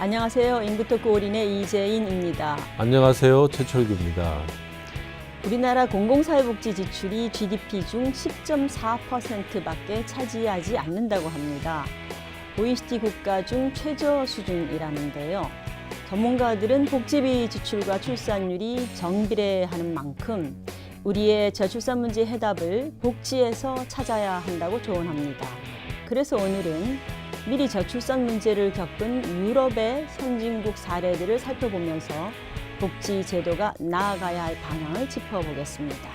안녕하세요. 인구토크 올인의 이재인입니다. 안녕하세요. 최철규입니다. 우리나라 공공사회복지 지출이 GDP 중 10.4%밖에 차지하지 않는다고 합니다. OECD 국가 중 최저 수준이라는데요. 전문가들은 복지비 지출과 출산율이 정비례하는 만큼 우리의 저출산 문제 해답을 복지에서 찾아야 한다고 조언합니다. 그래서 오늘은 미리 저출산 문제를 겪은 유럽의 선진국 사례들을 살펴보면서 복지 제도가 나아가야 할 방향을 짚어보겠습니다.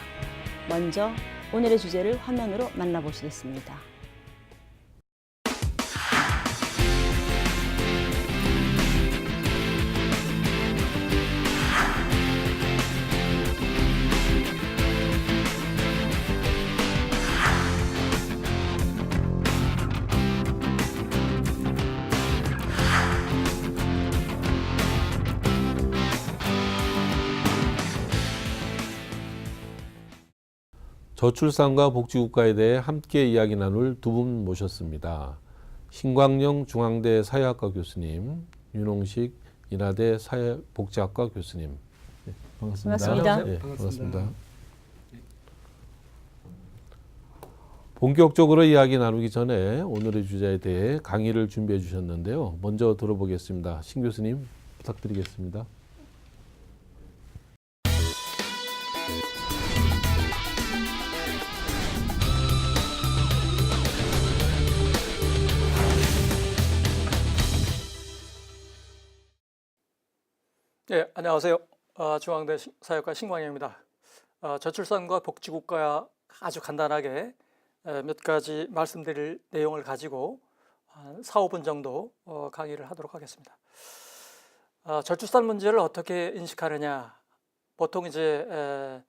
먼저 오늘의 주제를 화면으로 만나보시겠습니다. 저출산과 복지국가에 대해 함께 이야기 나눌 두 분 모셨습니다. 신광영 중앙대 사회학과 교수님, 윤홍식 인하대 사회복지학과 교수님. 네, 반갑습니다. 반갑습니다. 네, 반갑습니다. 본격적으로 이야기 나누기 전에 오늘의 주제에 대해 강의를 준비해 주셨는데요. 먼저 들어보겠습니다. 신 교수님 부탁드리겠습니다. 네, 안녕하세요. 중앙대 사회학과 신광영입니다. 저출산과 복지국가 아주 간단하게 몇 가지 말씀드릴 내용을 가지고 한 4, 5분 정도 강의를 하도록 하겠습니다. 저출산 문제를 어떻게 인식하느냐, 보통 이제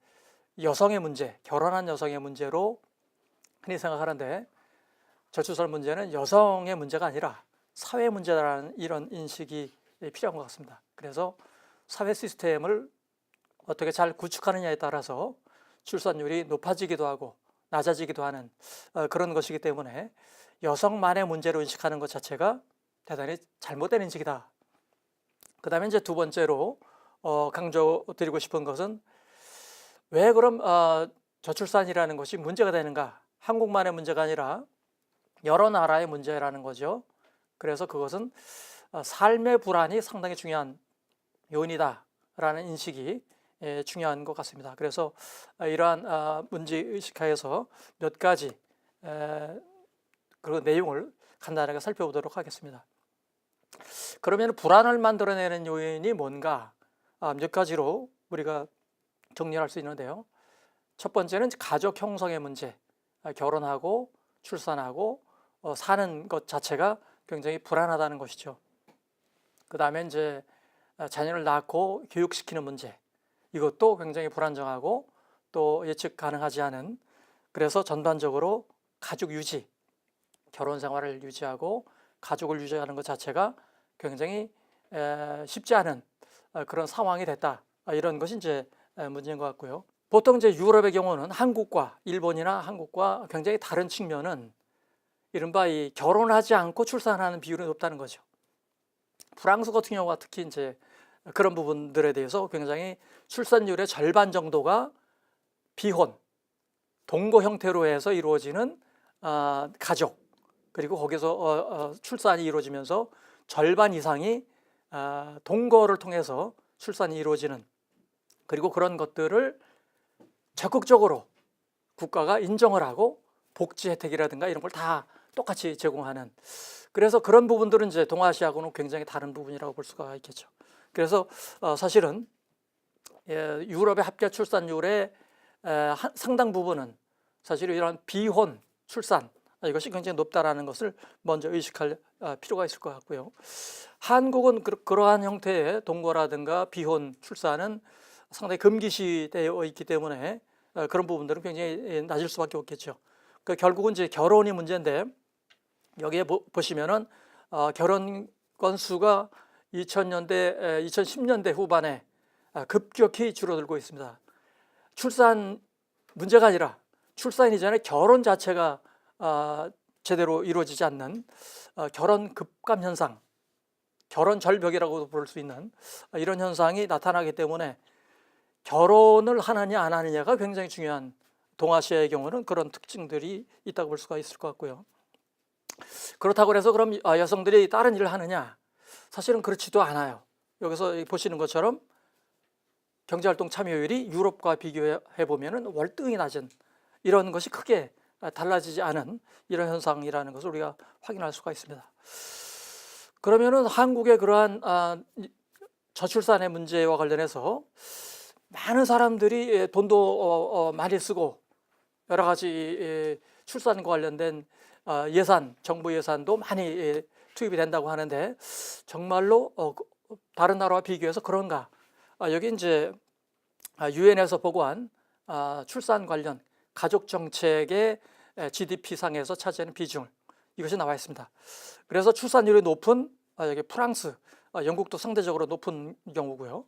여성의 문제, 결혼한 여성의 문제로 흔히 생각하는데 저출산 문제는 여성의 문제가 아니라 사회 문제라는 이런 인식이 필요한 것 같습니다. 그래서 사회 시스템을 어떻게 잘 구축하느냐에 따라서 출산율이 높아지기도 하고 낮아지기도 하는 그런 것이기 때문에 여성만의 문제로 인식하는 것 자체가 대단히 잘못된 인식이다. 그 다음에 이제 두 번째로 강조드리고 싶은 것은 왜 그럼 저출산이라는 것이 문제가 되는가? 한국만의 문제가 아니라 여러 나라의 문제라는 거죠. 그래서 그것은 삶의 불안이 상당히 중요한 요인이다라는 인식이 중요한 것 같습니다. 그래서 이러한 문제의식하에서 몇 가지 그 내용을 간단하게 살펴보도록 하겠습니다. 그러면 불안을 만들어내는 요인이 뭔가 몇 가지로 우리가 정리할 수 있는데요. 첫 번째는 가족 형성의 문제, 결혼하고 출산하고 사는 것 자체가 굉장히 불안하다는 것이죠. 그 다음에 이제 자녀를 낳고 교육시키는 문제, 이것도 굉장히 불안정하고 또 예측 가능하지 않은, 그래서 전반적으로 가족 유지, 결혼 생활을 유지하고 가족을 유지하는 것 자체가 굉장히 쉽지 않은 그런 상황이 됐다, 이런 것이 이제 문제인 것 같고요. 보통 이제 유럽의 경우는 한국과 일본이나 한국과 굉장히 다른 측면은 이른바 이 결혼하지 않고 출산하는 비율이 높다는 거죠. 프랑스 같은 경우가 특히 이제 그런 부분들에 대해서 굉장히 출산율의 절반 정도가 비혼, 동거 형태로 해서 이루어지는 가족, 그리고 거기서 출산이 이루어지면서 절반 이상이 동거를 통해서 출산이 이루어지는, 그리고 그런 것들을 적극적으로 국가가 인정을 하고 복지 혜택이라든가 이런 걸 다 똑같이 제공하는, 그래서 그런 부분들은 이제 동아시아하고는 굉장히 다른 부분이라고 볼 수가 있겠죠. 그래서 사실은 유럽의 합계 출산율의 상당 부분은 사실 이런 비혼 출산, 이것이 굉장히 높다라는 것을 먼저 의식할 필요가 있을 것 같고요. 한국은 그러한 형태의 동거라든가 비혼, 출산은 상당히 금기시되어 있기 때문에 그런 부분들은 굉장히 낮을 수밖에 없겠죠. 결국은 이제 결혼이 문제인데 여기에 보시면은 결혼 건수가 2010년대 후반에 급격히 줄어들고 있습니다. 출산 문제가 아니라 출산 이전에 결혼 자체가 제대로 이루어지지 않는 결혼 급감 현상, 결혼 절벽이라고도 부를 수 있는 이런 현상이 나타나기 때문에 결혼을 하느냐 안 하느냐가 굉장히 중요한, 동아시아의 경우는 그런 특징들이 있다고 볼 수가 있을 것 같고요. 그렇다고 해서 그럼 여성들이 다른 일을 하느냐? 사실은 그렇지도 않아요. 여기서 보시는 것처럼 경제활동 참여율이 유럽과 비교해 보면은 월등히 낮은, 이런 것이 크게 달라지지 않은 이런 현상이라는 것을 우리가 확인할 수가 있습니다. 그러면은 한국의 그러한 저출산의 문제와 관련해서 많은 사람들이 돈도 많이 쓰고 여러 가지 출산과 관련된 예산, 정부 예산도 많이 투입이 된다고 하는데 정말로 다른 나라와 비교해서 그런가? 여기 이제 유엔에서 보고한 출산 관련 가족 정책의 GDP 상에서 차지하는 비중, 이것이 나와 있습니다. 그래서 출산율이 높은 여기 프랑스, 영국도 상대적으로 높은 경우고요.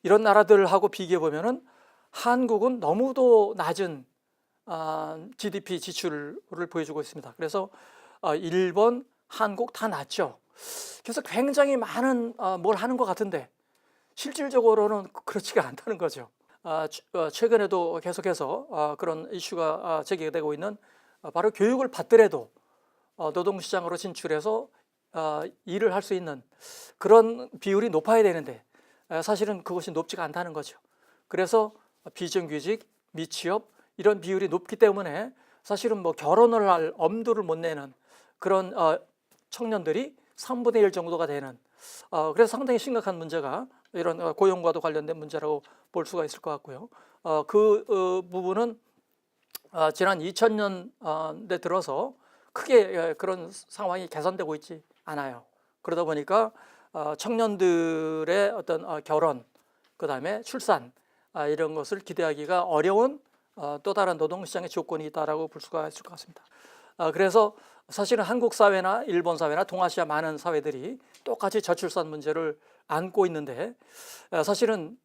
이런 나라들하고 비교해 보면은 한국은 너무도 낮은 GDP 지출을 보여주고 있습니다. 그래서 일본, 한국 다 낮죠. 그래서 굉장히 많은 뭘 하는 것 같은데 실질적으로는 그렇지가 않다는 거죠. 최근에도 계속해서 그런 이슈가 제기되고 있는 바로 교육을 받더라도 노동시장으로 진출해서 일을 할 수 있는 그런 비율이 높아야 되는데 사실은 그것이 높지가 않다는 거죠. 그래서 비정규직, 미취업 이런 비율이 높기 때문에 사실은 뭐 결혼을 할 엄두를 못 내는 그런 청년들이 3분의 1 정도가 되는, 그래서 상당히 심각한 문제가 이런 고용과도 관련된 문제라고 볼 수가 있을 것 같고요. 그 부분은 지난 2000년대 들어서 크게 그런 상황이 개선되고 있지 않아요. 그러다 보니까 청년들의 어떤 결혼, 그다음에 출산 이런 것을 기대하기가 어려운 또 다른 노동시장의 조건이 있다라고 볼 수가 있을 것 같습니다. 그래서 사실은 한국 사회나 일본 사회나 동아시아 많은 사회들이 똑같이 저출산 문제를 안고 있는데 사실은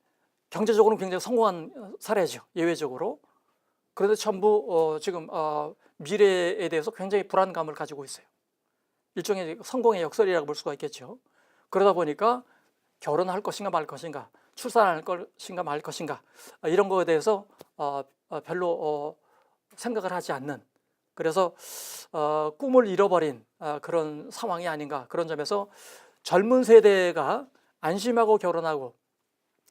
경제적으로는 굉장히 성공한 사례죠. 예외적으로. 그런데 전부 지금 미래에 대해서 굉장히 불안감을 가지고 있어요. 일종의 성공의 역설이라고 볼 수가 있겠죠. 그러다 보니까 결혼할 것인가 말 것인가, 출산할 것인가 말 것인가 이런 거에 대해서 별로 생각을 하지 않는, 그래서 꿈을 잃어버린 그런 상황이 아닌가. 그런 점에서 젊은 세대가 안심하고 결혼하고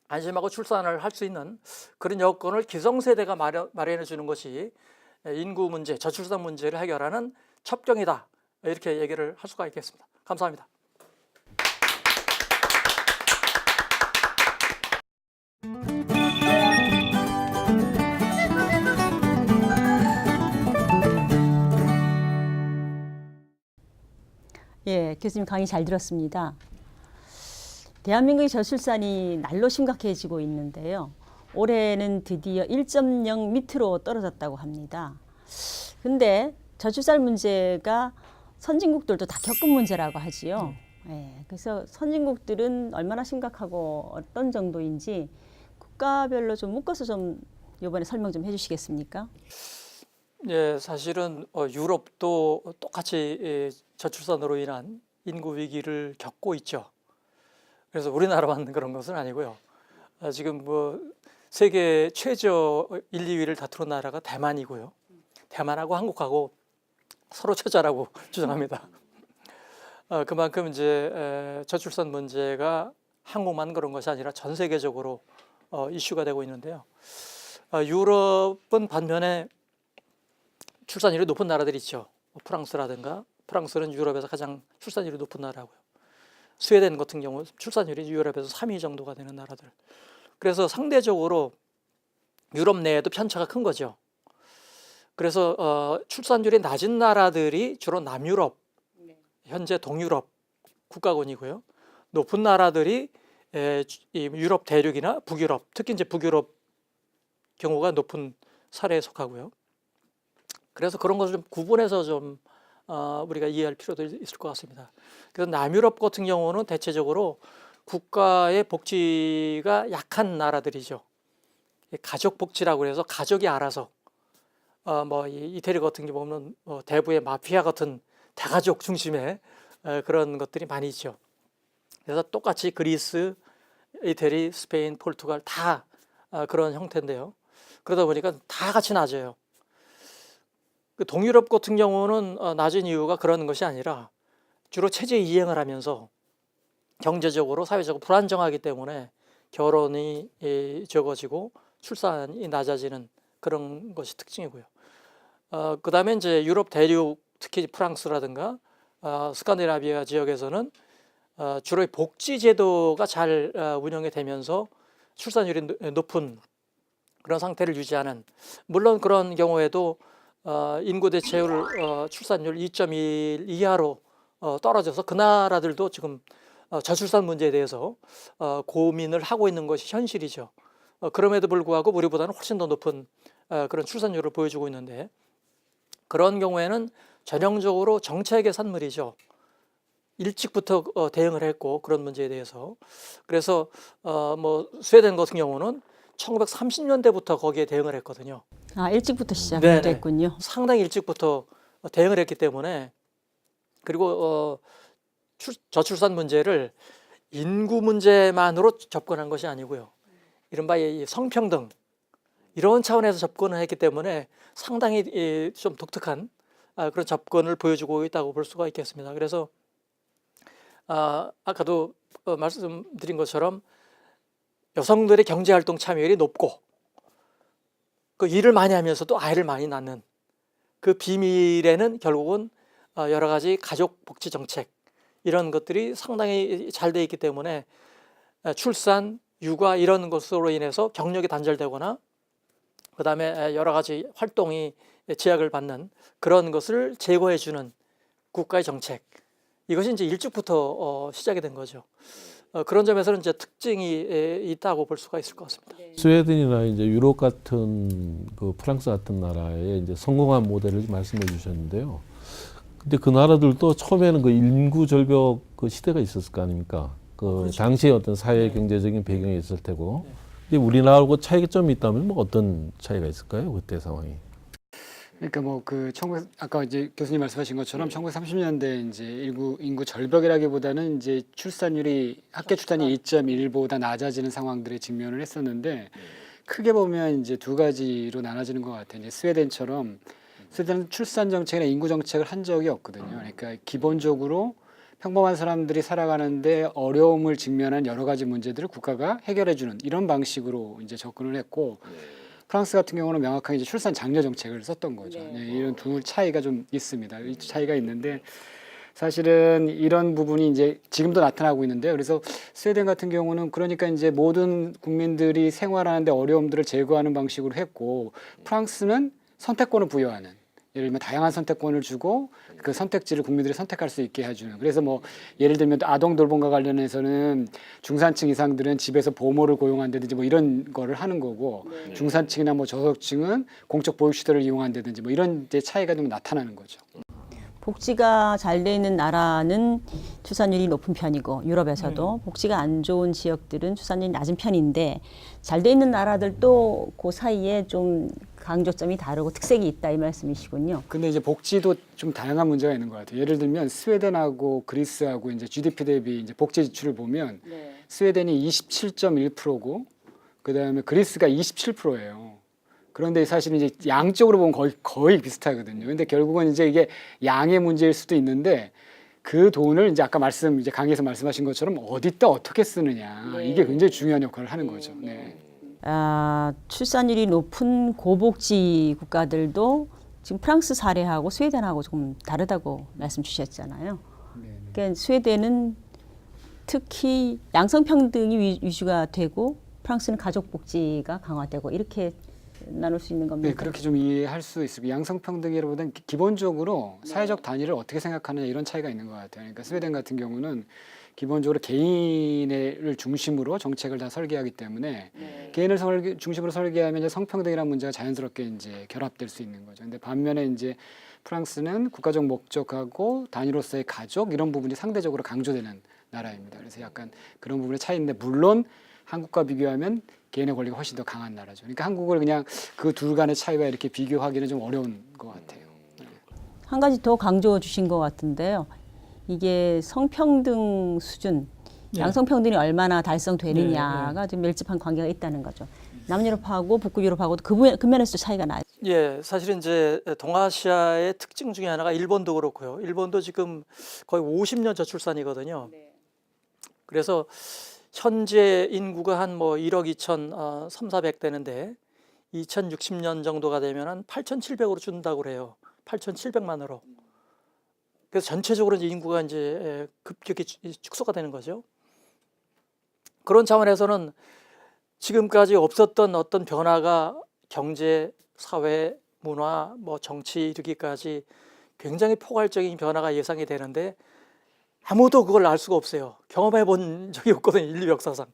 안심하고 출산을 할 수 있는 그런 여건을 기성세대가 마련해 주는 것이 인구 문제, 저출산 문제를 해결하는 첩경이다, 이렇게 얘기를 할 수가 있겠습니다. 감사합니다. 예, 교수님 강의 잘 들었습니다. 대한민국의 저출산이 날로 심각해지고 있는데요. 올해는 드디어 1.0 밑으로 떨어졌다고 합니다. 근데 저출산 문제가 선진국들도 다 겪은 문제라고 하지요. 예, 그래서 선진국들은 얼마나 심각하고 어떤 정도인지 국가별로 좀 묶어서 좀 이번에 설명 좀 해주시겠습니까? 예, 사실은 유럽도 똑같이 저출산으로 인한 인구 위기를 겪고 있죠. 그래서 우리나라만 그런 것은 아니고요. 지금 뭐 세계 최저 1, 2위를 다투는 나라가 대만이고요. 대만하고 한국하고 서로 최저라고 주장합니다. 그만큼 이제 저출산 문제가 한국만 그런 것이 아니라 전 세계적으로 이슈가 되고 있는데요. 유럽은 반면에 출산율이 높은 나라들이 있죠. 프랑스라든가, 프랑스는 유럽에서 가장 출산율이 높은 나라고요. 스웨덴 같은 경우 출산율이 유럽에서 3위 정도가 되는 나라들. 그래서 상대적으로 유럽 내에도 편차가 큰 거죠. 그래서 출산율이 낮은 나라들이 주로 남유럽, 현재 동유럽 국가군이고요. 높은 나라들이 이 유럽 대륙이나 북유럽, 특히 이제 북유럽 경우가 높은 사례에 속하고요. 그래서 그런 것을 좀 구분해서 좀 우리가 이해할 필요도 있을 것 같습니다. 그래서 남유럽 같은 경우는 대체적으로 국가의 복지가 약한 나라들이죠. 가족 복지라고 해서 가족이 알아서 뭐 이태리 같은 경우 보면 대부의 마피아 같은 대가족 중심의 그런 것들이 많이 있죠. 그래서 똑같이 그리스, 이태리, 스페인, 포르투갈 다 그런 형태인데요. 그러다 보니까 다 같이 낮아요. 그 동유럽 같은 경우는 낮은 이유가 그런 것이 아니라 주로 체제 이행을 하면서 경제적으로 사회적으로 불안정하기 때문에 결혼이 적어지고 출산이 낮아지는 그런 것이 특징이고요. 그 다음에 이제 유럽 대륙 특히 프랑스라든가 스칸디나비아 지역에서는 주로 복지 제도가 잘 운영이 되면서 출산율이 높은 그런 상태를 유지하는, 물론 그런 경우에도 인구 대체율 출산율 2.1 이하로 떨어져서 그 나라들도 지금 저출산 문제에 대해서 고민을 하고 있는 것이 현실이죠. 그럼에도 불구하고 우리보다는 훨씬 더 높은 그런 출산율을 보여주고 있는데, 그런 경우에는 전형적으로 정책의 산물이죠. 일찍부터 대응을 했고 그런 문제에 대해서. 그래서 뭐 스웨덴 같은 경우는 1930년대부터 거기에 대응을 했거든요. 일찍부터 시작이 네네. 됐군요. 상당히 일찍부터 대응을 했기 때문에, 그리고 저출산 문제를 인구 문제만으로 접근한 것이 아니고요. 이른바 이 성평등 이런 차원에서 접근을 했기 때문에 상당히 좀 독특한 그런 접근을 보여주고 있다고 볼 수가 있겠습니다. 그래서 아까도 말씀드린 것처럼 여성들의 경제활동 참여율이 높고 그 일을 많이 하면서도 아이를 많이 낳는 그 비밀에는 결국은 여러 가지 가족 복지 정책 이런 것들이 상당히 잘 돼 있기 때문에 출산, 육아 이런 것으로 인해서 경력이 단절되거나 그 다음에 여러 가지 활동이 제약을 받는 그런 것을 제거해주는 국가의 정책, 이것이 이제 일찍부터 시작이 된 거죠. 그런 점에서는 이제 특징이 있다고 볼 수가 있을 것 같습니다. 스웨덴이나 이제 유럽 같은 그 프랑스 같은 나라의 이제 성공한 모델을 말씀해 주셨는데요. 근데 그 나라들도 처음에는 그 인구 절벽 그 시대가 있었을 거 아닙니까? 그 그렇죠. 당시에 어떤 사회 경제적인 배경이 있을 테고. 근데 우리나라하고 차이점이 있다면 뭐 어떤 차이가 있을까요? 그때 상황이. 그러니까 뭐 아까 이제 교수님 말씀하신 것처럼 1930년대 이제 인구 절벽이라기보다는 이제 학계 출산이 2.1보다 낮아지는 상황들에 직면을 했었는데, 크게 보면 이제 두 가지로 나눠지는 것 같아요. 이제 스웨덴은 출산 정책이나 인구 정책을 한 적이 없거든요. 그러니까 기본적으로 평범한 사람들이 살아가는데 어려움을 직면한 여러 가지 문제들을 국가가 해결해주는 이런 방식으로 이제 접근을 했고, 프랑스 같은 경우는 명확하게 이제 출산 장려 정책을 썼던 거죠. 이런 두 차이가 좀 있습니다. 이 차이가 있는데 사실은 이런 부분이 이제 지금도 나타나고 있는데요. 그래서 스웨덴 같은 경우는 그러니까 이제 모든 국민들이 생활하는데 어려움들을 제거하는 방식으로 했고, 프랑스는 선택권을 부여하는, 예를 들면 다양한 선택권을 주고 그 선택지를 국민들이 선택할 수 있게 해주는. 그래서 뭐 예를 들면 아동 돌봄과 관련해서는 중산층 이상들은 집에서 보모를 고용한다든지 뭐 이런 거를 하는 거고, 중산층이나 뭐 저소득층은 공적 보육시설을 이용한다든지 뭐 이런 이제 차이가 좀 나타나는 거죠. 복지가 잘 돼 있는 나라는 출산율이 높은 편이고, 유럽에서도 복지가 안 좋은 지역들은 출산율이 낮은 편인데, 잘 돼 있는 나라들도 그 사이에 좀 강조점이 다르고 특색이 있다 이 말씀이시군요. 근데 이제 복지도 좀 다양한 문제가 있는 것 같아요. 예를 들면 스웨덴하고 그리스하고 이제 GDP 대비 이제 복지 지출을 보면 스웨덴이 27.1%고 그다음에 그리스가 27%예요. 그런데 사실은 이제 양적으로 보면 거의 비슷하거든요. 근데 결국은 이제 이게 양의 문제일 수도 있는데, 그 돈을 이제 아까 이제 강의에서 말씀하신 것처럼 어디다 어떻게 쓰느냐, 이게 굉장히 중요한 역할을 하는 거죠. 네. 출산율이 높은 고복지 국가들도 지금 프랑스 사례하고 스웨덴하고 조금 다르다고 말씀 주셨잖아요. 그러니까 스웨덴은 특히 양성평등이 위주가 되고, 프랑스는 가족복지가 강화되고 이렇게 나눌 수 있는 겁니까? 네, 그렇게 좀 이해할 수 있습니다. 양성평등이라기보다는 기본적으로 사회적 단위를 어떻게 생각하느냐 이런 차이가 있는 것 같아요. 그러니까 스웨덴 같은 경우는 기본적으로 개인을 중심으로 정책을 다 설계하기 때문에 개인을 중심으로 설계하면 이제 성평등이라는 문제가 자연스럽게 이제 결합될 수 있는 거죠. 근데 반면에 이제 프랑스는 국가적 목적하고 단위로서의 가족 이런 부분이 상대적으로 강조되는 나라입니다. 그래서 약간 그런 부분의 차이인데 물론 한국과 비교하면 개인의 권리가 훨씬 더 강한 나라죠. 그러니까 한국을 그냥 그 둘 간의 차이와 이렇게 비교하기는 좀 어려운 것 같아요. 한 가지 더 강조해 주신 것 같은데요. 이게 성평등 수준, 네. 양성평등이 얼마나 달성되느냐가 좀 밀접한 관계가 있다는 거죠. 남유럽하고 북구 유럽하고도 그 면에서 차이가 나요. 예, 사실은 이제 동아시아의 특징 중에 하나가 일본도 그렇고요. 일본도 지금 거의 50년 저출산이거든요. 그래서 현재 인구가 한 뭐 1억 2천 3,400 되는데 2060년 정도가 되면 한 8,700으로 준다고 그래요. 8,700만으로. 그래서 전체적으로 이제 인구가 이제 급격히 축소가 되는 거죠. 그런 차원에서는 지금까지 없었던 어떤 변화가 경제, 사회, 문화, 뭐 정치 이르기까지 굉장히 포괄적인 변화가 예상이 되는데 아무도 그걸 알 수가 없어요. 경험해 본 적이 없거든요, 인류 역사상.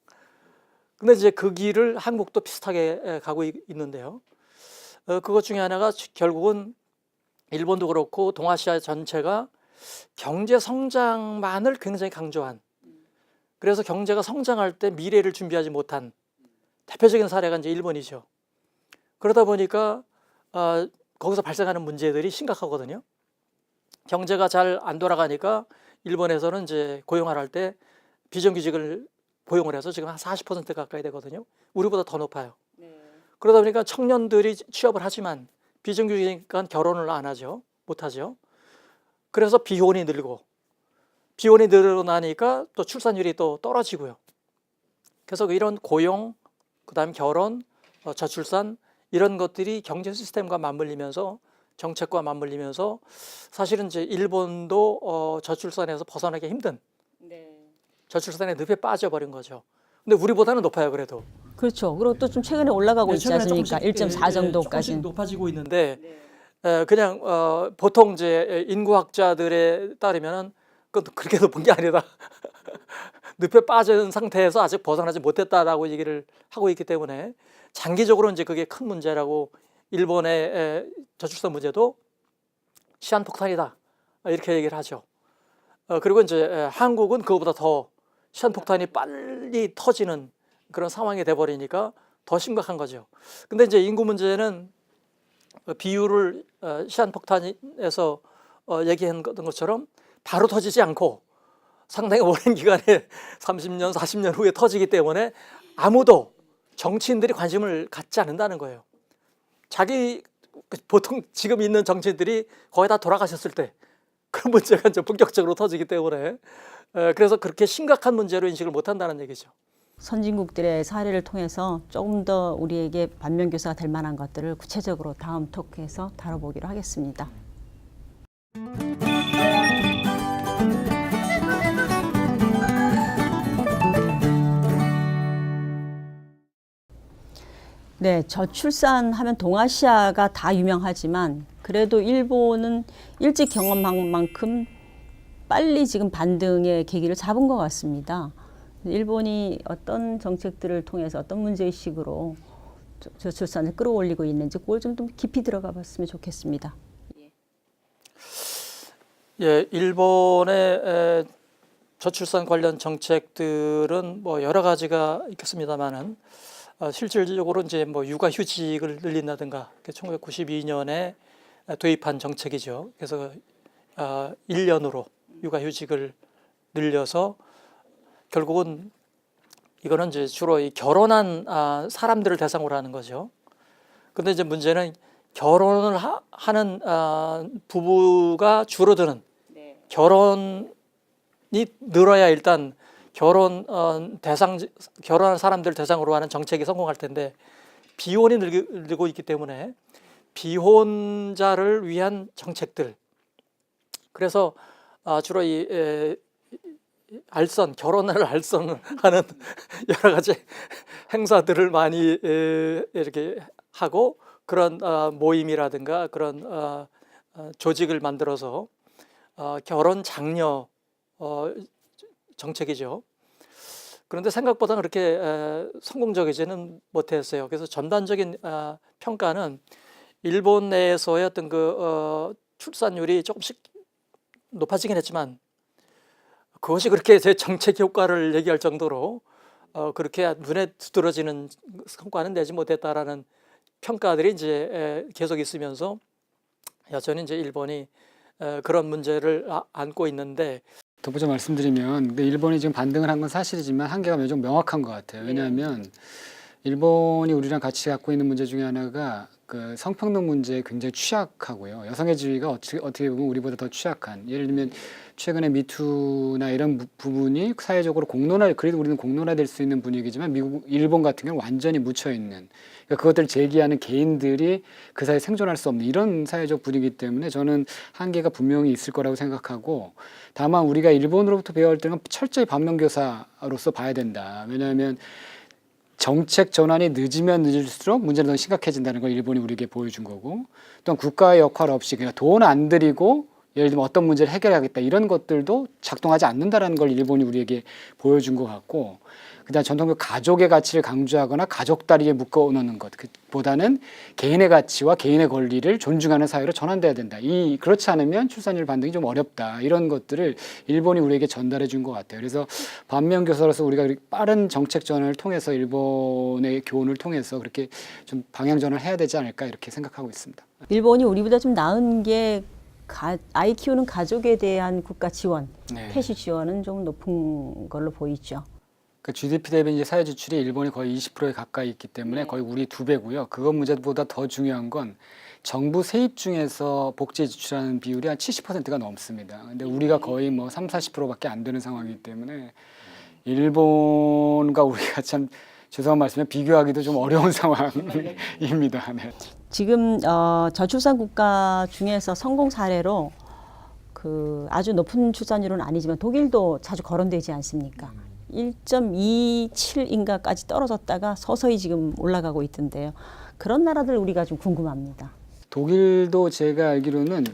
근데 이제 그 길을 한국도 비슷하게 가고 있는데요. 그것 중에 하나가 결국은 일본도 그렇고 동아시아 전체가 경제 성장만을 굉장히 강조한, 그래서 경제가 성장할 때 미래를 준비하지 못한 대표적인 사례가 이제 일본이죠. 그러다 보니까 거기서 발생하는 문제들이 심각하거든요. 경제가 잘 안 돌아가니까 일본에서는 이제 고용을 할 때 비정규직을 고용을 해서 지금 한 40% 가까이 되거든요. 우리보다 더 높아요. 그러다 보니까 청년들이 취업을 하지만 비정규직이니까 결혼을 안 하죠. 못 하죠. 그래서 비혼이 늘고, 비혼이 늘어나니까 또 출산율이 또 떨어지고요. 그래서 이런 고용, 그다음 결혼, 저출산 이런 것들이 경제 시스템과 맞물리면서 정책과 맞물리면서 사실은 이제 일본도 저출산에서 벗어나기 힘든, 저출산의 늪에 빠져버린 거죠. 근데 우리보다는 높아요, 그래도. 그렇죠. 그리고 또 좀 최근에 올라가고 있지 최근에 않습니까? 조금씩, 1.4 정도까지. 조금씩 높아지고 있는데 그냥 보통 이제 인구학자들에 따르면은 그것도 그렇게 높은 게 아니다. 늪에 빠진 상태에서 아직 벗어나지 못했다라고 얘기를 하고 있기 때문에 장기적으로 이제 그게 큰 문제라고, 일본의 저출산 문제도 시한폭탄이다 이렇게 얘기를 하죠. 그리고 이제 한국은 그거보다 더 시한폭탄이 빨리 터지는 그런 상황이 돼버리니까 더 심각한 거죠. 근데 이제 인구 문제는 비율을 시한폭탄에서 얘기한 것처럼 바로 터지지 않고 상당히 오랜 기간에 30년, 40년 후에 터지기 때문에 아무도, 정치인들이 관심을 갖지 않는다는 거예요. 보통 지금 있는 정치인들이 거의 다 돌아가셨을 때 그런 문제가 이제 본격적으로 터지기 때문에 그래서 그렇게 심각한 문제로 인식을 못한다는 얘기죠. 선진국들의 사례를 통해서 조금 더 우리에게 반면교사가 될 만한 것들을 구체적으로 다음 토크에서 다뤄보기로 하겠습니다. 네, 저출산 하면 동아시아가 다 유명하지만 그래도 일본은 일찍 경험한 만큼 빨리 지금 반등의 계기를 잡은 것 같습니다. 일본이 어떤 정책들을 통해서 어떤 문제의식으로 저출산을 끌어올리고 있는지 그걸 좀 깊이 들어가 봤으면 좋겠습니다. 예, 일본의 저출산 관련 정책들은 뭐 여러 가지가 있겠습니다만은 실질적으로 이제 뭐 육아휴직을 늘린다든가 1992년에 도입한 정책이죠. 그래서 1년으로 육아휴직을 늘려서 결국은 이거는 이제 주로 이 결혼한 사람들을 대상으로 하는 거죠. 근데 이제 문제는 결혼을 하는 부부가 줄어드는, 결혼이 늘어야 일단 결혼한 사람들 대상으로 하는 정책이 성공할 텐데 비혼이 늘고 있기 때문에 비혼자를 위한 정책들, 그래서 주로 이 결혼을 알선하는 여러 가지 행사들을 많이 이렇게 하고 그런 모임이라든가 그런 조직을 만들어서 결혼 장려 정책이죠. 그런데 생각보다 그렇게 성공적이지는 못했어요. 그래서 전반적인 평가는 일본 내에서의 어떤 그 출산율이 조금씩 높아지긴 했지만 그것이 그렇게 제 정책 효과를 얘기할 정도로 그렇게 눈에 두드러지는 성과는 내지 못했다라는 평가들이 이제 계속 있으면서 여전히 이제 일본이 그런 문제를 안고 있는데 덧붙여 말씀드리면 근데 일본이 지금 반등을 한 건 사실이지만 한계가 좀 명확한 것 같아요. 왜냐하면 일본이 우리랑 같이 갖고 있는 문제 중에 하나가 그 성평등 문제에 굉장히 취약하고요. 여성의 지위가 어떻게 보면 우리보다 더 취약한. 예를 들면 최근에 미투나 이런 부분이 사회적으로 그래도 우리는 공론화될 수 있는 분위기지만 일본 같은 경우는 완전히 묻혀 있는. 그러니까 그것들을 제기하는 개인들이 그 사회에 생존할 수 없는 이런 사회적 분위기 때문에 저는 한계가 분명히 있을 거라고 생각하고 다만 우리가 일본으로부터 배워야 할 때는 철저히 반면교사로서 봐야 된다. 왜냐하면 정책 전환이 늦으면 늦을수록 문제는 더 심각해진다는 걸 일본이 우리에게 보여준 거고 또한 국가의 역할 없이 그냥 돈 안 들이고 예를 들면 어떤 문제를 해결하겠다 이런 것들도 작동하지 않는다라는 걸 일본이 우리에게 보여준 것 같고 그다음 전통적 가족의 가치를 강조하거나 가족 다리에 묶어 놓는 것보다는 개인의 가치와 개인의 권리를 존중하는 사회로 전환돼야 된다. 그렇지 않으면 출산율 반등이 좀 어렵다. 이런 것들을 일본이 우리에게 전달해 준 것 같아요. 그래서 반면교사로서 우리가 빠른 정책 전환을 통해서 일본의 교훈을 통해서 그렇게 좀 방향 전환을 해야 되지 않을까 이렇게 생각하고 있습니다. 일본이 우리보다 좀 나은 게 아이 키우는 가족에 대한 국가 지원, 네. 폐시 지원은 좀 높은 걸로 보이죠. 그 GDP 대비 이제 사회 지출이 일본이 거의 20%에 가까이 있기 때문에 거의 우리 2배고요. 그것 문제보다 더 중요한 건 정부 세입 중에서 복지에 지출하는 비율이 한 70%가 넘습니다. 근데 우리가 거의 뭐 30-40%밖에 안 되는 상황이기 때문에 일본과 우리가 참 죄송한 말씀에 비교하기도 좀 어려운 상황입니다. 네. 지금 저출산 국가 중에서 성공 사례로 그 아주 높은 출산율은 아니지만 독일도 자주 거론되지 않습니까? 1.27인가까지 떨어졌다가 서서히 지금 올라가고 있던데요. 그런 나라들 우리가 좀 궁금합니다. 독일도 제가 알기로는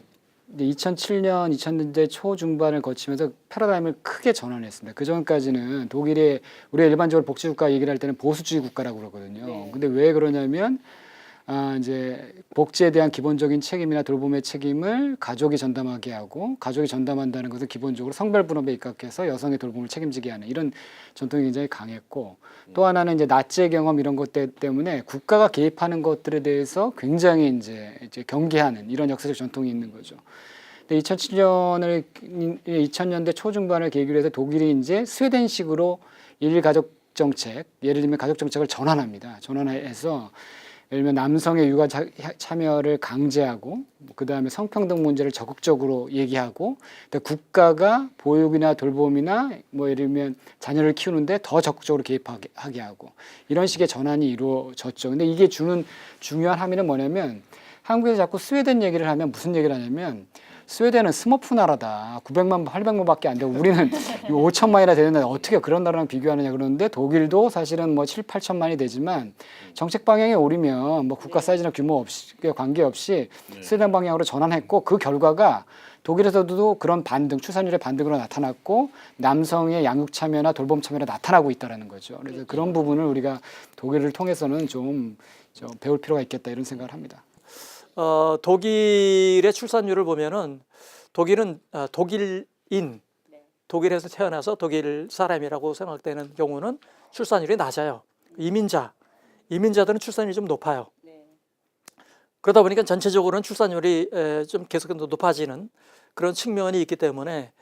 2007년, 2000년대 초중반을 거치면서 패러다임을 크게 전환했습니다. 그 전까지는 독일의 우리가 일반적으로 복지국가 얘기를 할 때는 보수주의 국가라고 그러거든요. 네. 근데 왜 그러냐면 이제 복지에 대한 기본적인 책임이나 돌봄의 책임을 가족이 전담하게 하고 가족이 전담한다는 것은 기본적으로 성별 분업에 입각해서 여성의 돌봄을 책임지게 하는 이런 전통이 굉장히 강했고 또 하나는 이제 나치의 경험 이런 것 때문에 국가가 개입하는 것들에 대해서 굉장히 이제 경계하는 이런 역사적 전통이 있는 거죠. 근데 2000년대 초중반을 계기로 해서 독일이 이제 스웨덴식으로 일가족 정책, 예를 들면 가족 정책을 전환합니다. 전환해서 예를 들면 남성의 육아 참여를 강제하고 그다음에 성평등 문제를 적극적으로 얘기하고 국가가 보육이나 돌봄이나 뭐 예를 들면 자녀를 키우는데 더 적극적으로 개입하게 하고 이런 식의 전환이 이루어졌죠. 근데 이게 주는 중요한 함의는 뭐냐면 한국에서 자꾸 스웨덴 얘기를 하면 무슨 얘기를 하냐면 스웨덴은 스머프 나라다. 900만, 800만밖에 안 되고 우리는 5천만이나 되는데 어떻게 그런 나라랑 비교하느냐 그러는데 독일도 사실은 뭐 7, 8천만이 되지만 정책 방향에 오르면 뭐 국가 사이즈나 규모 없이 관계없이 스웨덴 방향으로 전환했고 그 결과가 독일에서도 그런 반등, 출산율의 반등으로 나타났고 남성의 양육 참여나 돌봄 참여가 나타나고 있다라는 거죠. 그래서 그런 부분을 우리가 독일을 통해서는 좀 배울 필요가 있겠다 이런 생각을 합니다. 독일의 출산율을 보면은 독일은 독일인, 독일에서 태어나서 독일 사람이라고 생각되는 경우는 출산율이 낮아요. 이민자들은 출산율이 좀 높아요. 그러다 보니까 전체적으로는 출산율이 좀 계속해서 높아지는 그런 측면이 있기 때문에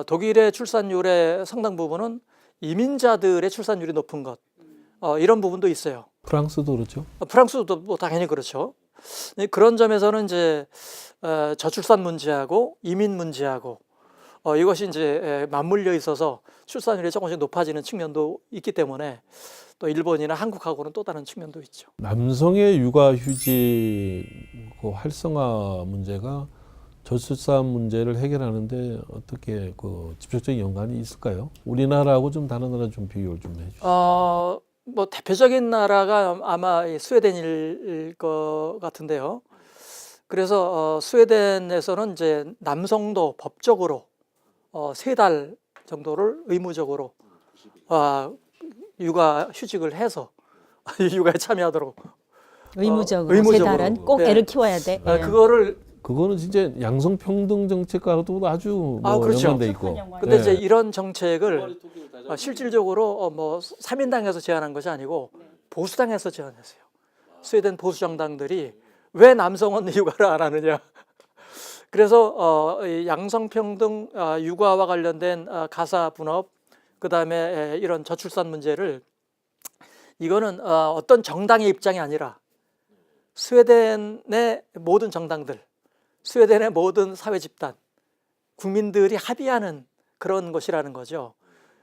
독일의 출산율의 상당 부분은 이민자들의 출산율이 높은 것 이런 부분도 있어요. 프랑스도 그렇죠. 프랑스도 뭐 당연히 그렇죠. 그런 점에서는 이제 저출산 문제하고 이민 문제하고 이것이 이제 맞물려 있어서 출산율이 조금씩 높아지는 측면도 있기 때문에 또 일본이나 한국하고는 또 다른 측면도 있죠. 남성의 육아휴직 그 활성화 문제가 저출산 문제를 해결하는데 어떻게 그 직접적인 연관이 있을까요? 우리나라하고 좀 다른 나라 좀 비교를 좀 해주세요. 뭐 대표적인 나라가 아마 이 스웨덴일 것 같은데요. 그래서 스웨덴에서는 이제 남성도 법적으로 3달 정도를 의무적으로 육아 휴직을 해서 육아에 참여하도록 의무적으로 세 의무적으로. 달은 꼭 네. 애를 키워야 돼. 예. 그거를 그거는 진짜 양성평등 정책과도 아주 뭐 그렇죠. 연관돼 있고. 근데 네. 이제 이런 정책을 실질적으로 뭐 3인당에서 제안한 것이 아니고 보수당에서 제안했어요. 스웨덴 보수 정당들이 왜 남성은 육아를 안 하느냐. 그래서 이 양성평등 육아와 관련된 가사 분업, 그다음에 이런 저출산 문제를 이거는 어떤 정당의 입장이 아니라 스웨덴의 모든 정당들, 스웨덴의 모든 사회 집단, 국민들이 합의하는 그런 것이라는 거죠.